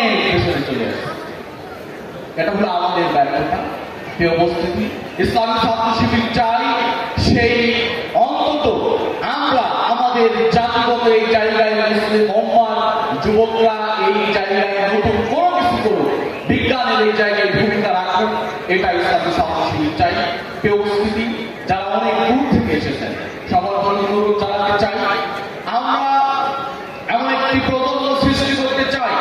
অনেক পেছনে চলে আসছে। এটা হলো আমাদের ব্যর্থতা। প্রিয় উপস্থিতি, ইসলামী ছাত্র শিবির চাই সেই অন্তত আমরা আমাদের জাতিগত এই জায়গায় মুসলিম উম্মার যুবকরা এই জায়গায় নতুন কোনো কিছু করুক, বিজ্ঞানের এই জায়গায় ভূমিকা রাখুক, এটা ইসলামী ছাত্র শিবির চাই। প্রিয় উপস্থিতি, যারা অনেক দূর থেকে এসেছেন সবার অনুরোধ জানাতে চাই, আমরা এমন একটি প্রজন্ম সৃষ্টি করতে চাই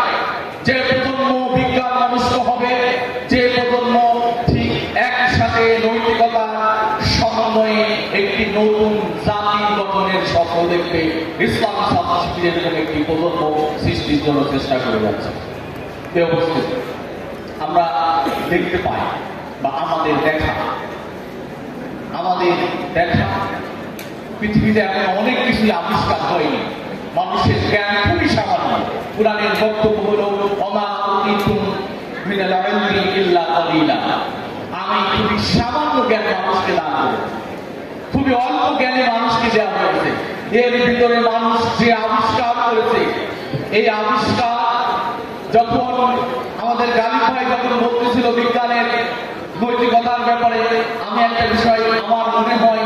যে প্রজন্ম বিজ্ঞান মনস্ক হবে, যে প্রজন্ম ঠিক একসাথে নৈতিকতা সমন্বয়ে একটি নতুন জাতি গঠনের স্বপ্ন দেখবে। ইসলামী ছাত্র শিবির এরকম একটি প্রজন্ম সৃষ্টির জন্য চেষ্টা করে যাচ্ছে। আমরা দেখতে পাই বা আমাদের দেখা পৃথিবীতে এখন অনেক কিছুই আবিষ্কার হয়নি, মানুষের জ্ঞান খুবই সামান্য। কুরআনের বক্তব্য হলো ওমা উতিতুম মিনাল ইলমি ইল্লা কলিলা, আমি খুবই সামান্য জ্ঞান মানুষকে দান করি, খুবই অল্প জ্ঞানে মানুষকে দেওয়া হয়েছে। এর ভিতরে মানুষ যে আবিষ্কার করেছে, এই আবিষ্কার যখন আমাদের গালিব ভাই যখন বলতেছিল বিজ্ঞানের নৈতিকতার ব্যাপারে, আমি একটা বিষয় আমার মনে হয়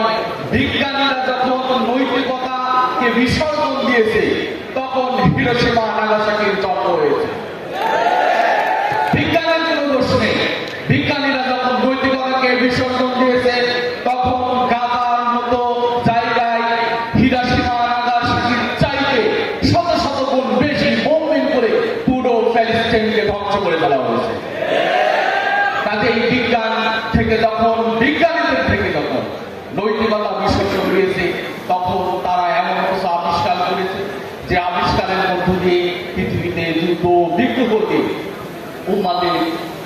বিজ্ঞানীরা যখন নৈতিকতাকে বিসর্জন দিয়েছে তখন হিরোশিমা নাগাসাকির জন্ম হয়েছে। বিজ্ঞানের কোনো দোষ নেই। বিজ্ঞানীরা যখন নৈতিকতাকে বিসর্জন দিয়েছে তখন গাজার মতো জায়গায় হিরোশিমা নাগাসাকির চাইতে শত শত গুণ বেশি বোমা করে পুরো প্যালেস্টাইনকে ধ্বংস করে ফেলা হয়েছে। এই বিজ্ঞান থেকে যখন বিজ্ঞানীদের থেকে যখন নৈতিকতা বিসর্জন দিয়েছে তখন তারা এমন কিছু আবিষ্কার করেছে যে আবিষ্কারের মধ্য দিয়ে পৃথিবীতে যুদ্ধ বিগ্রহকে উম্মাদের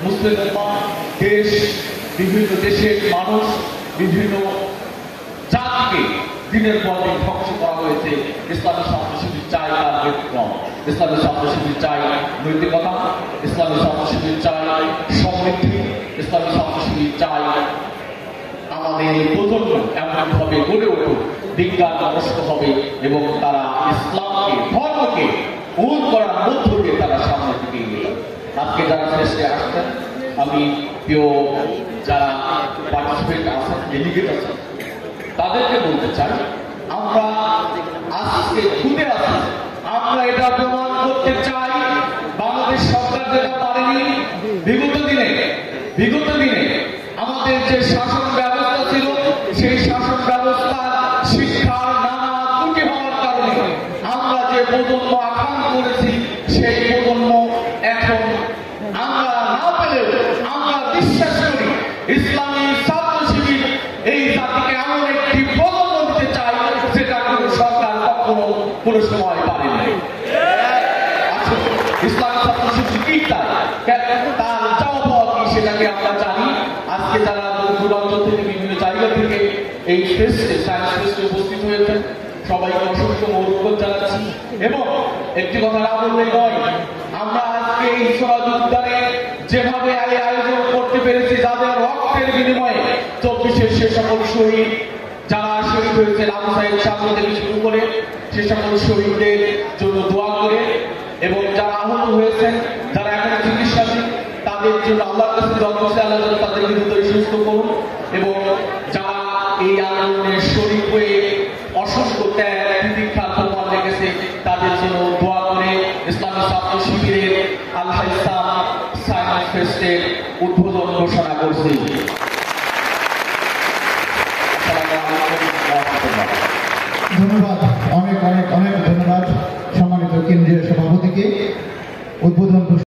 মুসলিম উম্মাহ দেশ, বিভিন্ন দেশের মানুষ, বিভিন্ন জাতিকে দিনের পর দিন ধ্বংস করা হয়েছে। ইসলামী ছাত্র শিবির চাই তার ব্যতিক্রম। ইসলামী ছাত্র শিবির চাই নৈতিকতা, ইসলামী ছাত্র শিবির চাই সমৃদ্ধি, ইসলামী ছাত্র শিবির চাই আমাদের প্রজন্ম এমনভাবে গড়ে উঠুক, বিজ্ঞান মনস্ক হবে এবং তারা ইসলামকে, ধর্মকে মূল করার মধ্য দিয়ে তারা সামনে দিকে এগিয়ে। আজকে যারা দেশে আসছেন, আমি প্রিয় যারা পার্টিসিপেন্ট আছেন, ডেলিগেট আছেন, তাদেরকে বলতে চাই আমরা আজকে খুদে আছি, আমরা এটা প্রমাণ করতে চাই বাংলাদেশ সরকার যেটা পারেনি বিগত দিনে আমাদের যে শাসন ব্যবস্থা ছিল, সেই শাসন ব্যবস্থা শিক্ষার নানা ত্রুটি হওয়ার কারণে আমরা যে প্রজন্ম আকাঙ্ক্ষা করেছি সেই প্রজন্ম এখন আমরা না পেলেও আমরা বিশ্বাস করি ইসলামী ছাত্র শিবির এই জাতিকে এমন একটি প্রজন্ম দিতে চাই যেটা কোন সরকার কখনো কোনো সময় পারেনি। ইসলামী ছাত্র শিবির কি তার চাওয়া কি সেটাকে আমরা জানি। আজকে যারা দূরান্ত থেকে বিভিন্ন জায়গা থেকে এই ফেস্টে, সায়েন্স ফেস্টে উপস্থিত হয়েছেন, সবাইকে অসংখ্য মৌরুকত জানাচ্ছি। এবং একটি কথা না বললে নয়, আমরা আজকে এই সরাজ উদ্যানে যেভাবে আয়োজন করতে পেরেছি, যাদের রক্তের বিনিময়ে 24-এর সে সকল শহীদ যারা শহীদ হয়েছেন, আবু সাইদ সামনে থেকে শুরু করে সে সকল শহীদদের জন্য দোয়া করে, এবং যারা আহত হয়েছেন, যারা এখন চিকিৎসাধীন, তাদের জন্য আল্লাহর কাছে দোয়া করছে আল্লাহ যেন তাদেরকে দ্রুত সুস্থ করুন। এবং যারা এই আন্দোলনে শরীক হয়ে অসংখ্য ত্যাগ তিতিক্ষার প্রমাণ রেখেছে, তাদের জন্য দোয়া করে ইসলামী ছাত্র শিবিরের আল্লাহ ইসলাম সায়েন্স ফেস্টের উদ্বোধন ঘোষণা করছি। ধন্যবাদ, অনেক অনেক অনেক ধন্যবাদ সম্মানিত কেন্দ্রীয় সভাপতিকে। উদ্বোধন